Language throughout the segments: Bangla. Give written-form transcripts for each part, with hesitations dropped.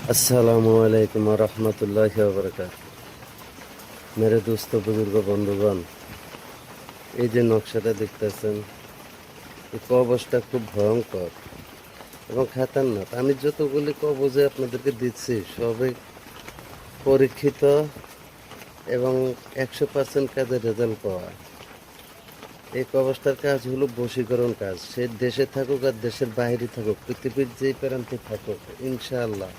अस्सलामु अलैकुम रहमतुल्लाहि व बरकातहू। मेरे दोस्तों बुजुर्ग बंधुगण, এই যে নকশাটা দেখতেছেন, এই কবজটা খুব ভয়ঙ্কর এবং খাতারনাক। আমি যতগুলি কবজে আপনাদেরকে দিচ্ছি সবই পরীক্ষিত এবং 100% কাজের রেজাল্ট পাওয়া। এই কবজটার কাজ হলো বশীকরণ কাজ। সে দেশে থাকুক আর দেশের বাইরে থাকুক, পৃথিবীর যেই প্রান্তে থাকুক, ইনশাআল্লাহ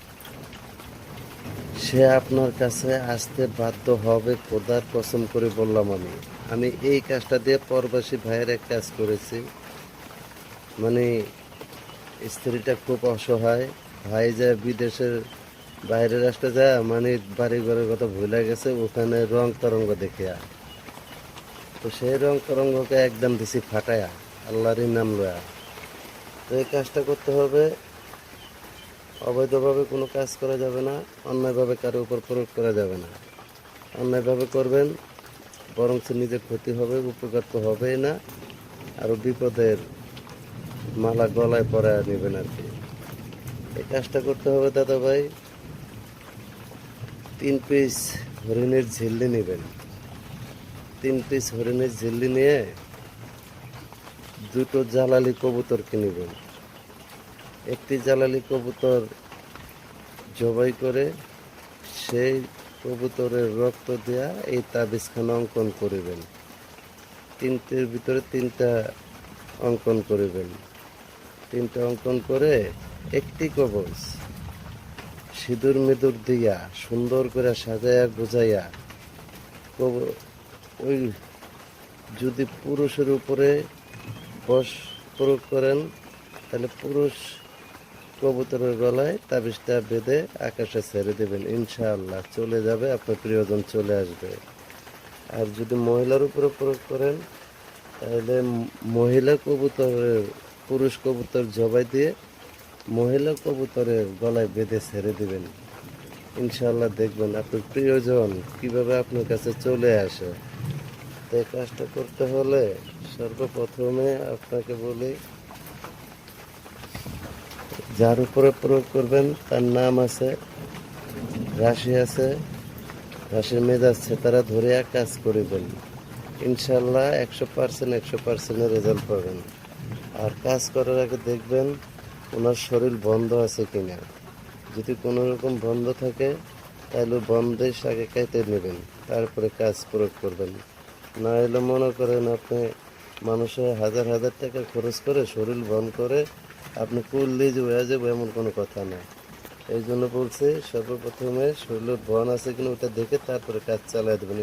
সে আপনার কাছে আসতে বাধ্য হবে। খোদার কসম করে বললাম। আমি এই কাজটা দিয়ে প্রবাসী ভাইয়ের এক কাজ করেছি। মানে স্ত্রীটা খুব অসহায়, ভাই যায় বিদেশের বাইরের রাষ্ট্রে যায়, মানে বাড়ি ঘরের কথা ভুলে গেছে, ওখানে রং তরঙ্গ দেখিয়া, তো সেই রং তরঙ্গকে একদম দিছি ফাটায়া, আল্লাহরই নাম লয়া। তো এই কাজটা করতে হবে। অবৈধভাবে কোনো কাজ করা যাবে না, অন্যায়ভাবে কারো উপর প্রয়োগ করা যাবে না। অন্যায়ভাবে করবেন বরঞ্চ নিজের ক্ষতি হবে, উপকার তো হবেই না, আরও বিপদের মালা গলায় পরায় নেবেন আর কি। এই কাজটা করতে হবে দাদা ভাই। 3 পিস হরিণের ঝিল্লি নেবেন। 3 পিস হরিণের ঝিল্লি নিয়ে 2টো জালালি কবুতরকে নেবেন। একটি জালালি কবুতর জবাই করে সেই কবুতরের রক্ত দেয়া এই তাবিজখানা অঙ্কন করিবেন। 3টের ভিতরে 3টা অঙ্কন করিবেন। 3টা অঙ্কন করে একটি কবজ সিঁদুর মিদুর দিয়া সুন্দর করে সাজাইয়া গুজাইয়া ওই যদি পুরুষের উপরে বশ প্রয়োগ করেন তাহলে পুরুষ কবুতরের গলায় তাবিজটা বেঁধে আকাশে ছেড়ে দেবেন। ইনশাআল্লাহ চলে যাবে, আপনার প্রিয়জন চলে আসবে। আর যদি মহিলার উপরে প্রয়োগ করেন তাহলে মহিলা কবুতরের পুরুষ কবুতর জবাই দিয়ে মহিলা কবুতরের গলায় বেঁধে ছেড়ে দিবেন। ইনশাআল্লাহ দেখবেন আপনার প্রিয়জন কিভাবে আপনার কাছে চলে আসে। তো এই কাজটা করতে হলে সর্বপ্রথমে আপনাকে বলি, যার উপরে প্রয়োগ করবেন তার নাম আছে, রাশি আছে, রাশির মেজাজ আছে, তারা ধরে কাজ করিবেন। ইনশাল্লাহ 100% রেজাল্ট পাবেন। আর কাজ করার আগে দেখবেন ওনার শরীর বন্ধ আছে কিনা। যদি কোনো রকম বন্ধ থাকে তাহলে বন্ধের আগে কেটে নেবেন, তারপরে কাজ প্রয়োগ করবেন। না এলে মনে করেন আপনি মানুষের হাজার হাজার টাকা খরচ করে শরীর বন্ধ করে আপনি করলেই যে হয়ে যাবে এমন কোনো কথা না। এই জন্য বলছি সর্বপ্রথমে শরীরের বন আছে কিনা ওটা দেখে তারপরে কাজ চালাই দেবেন।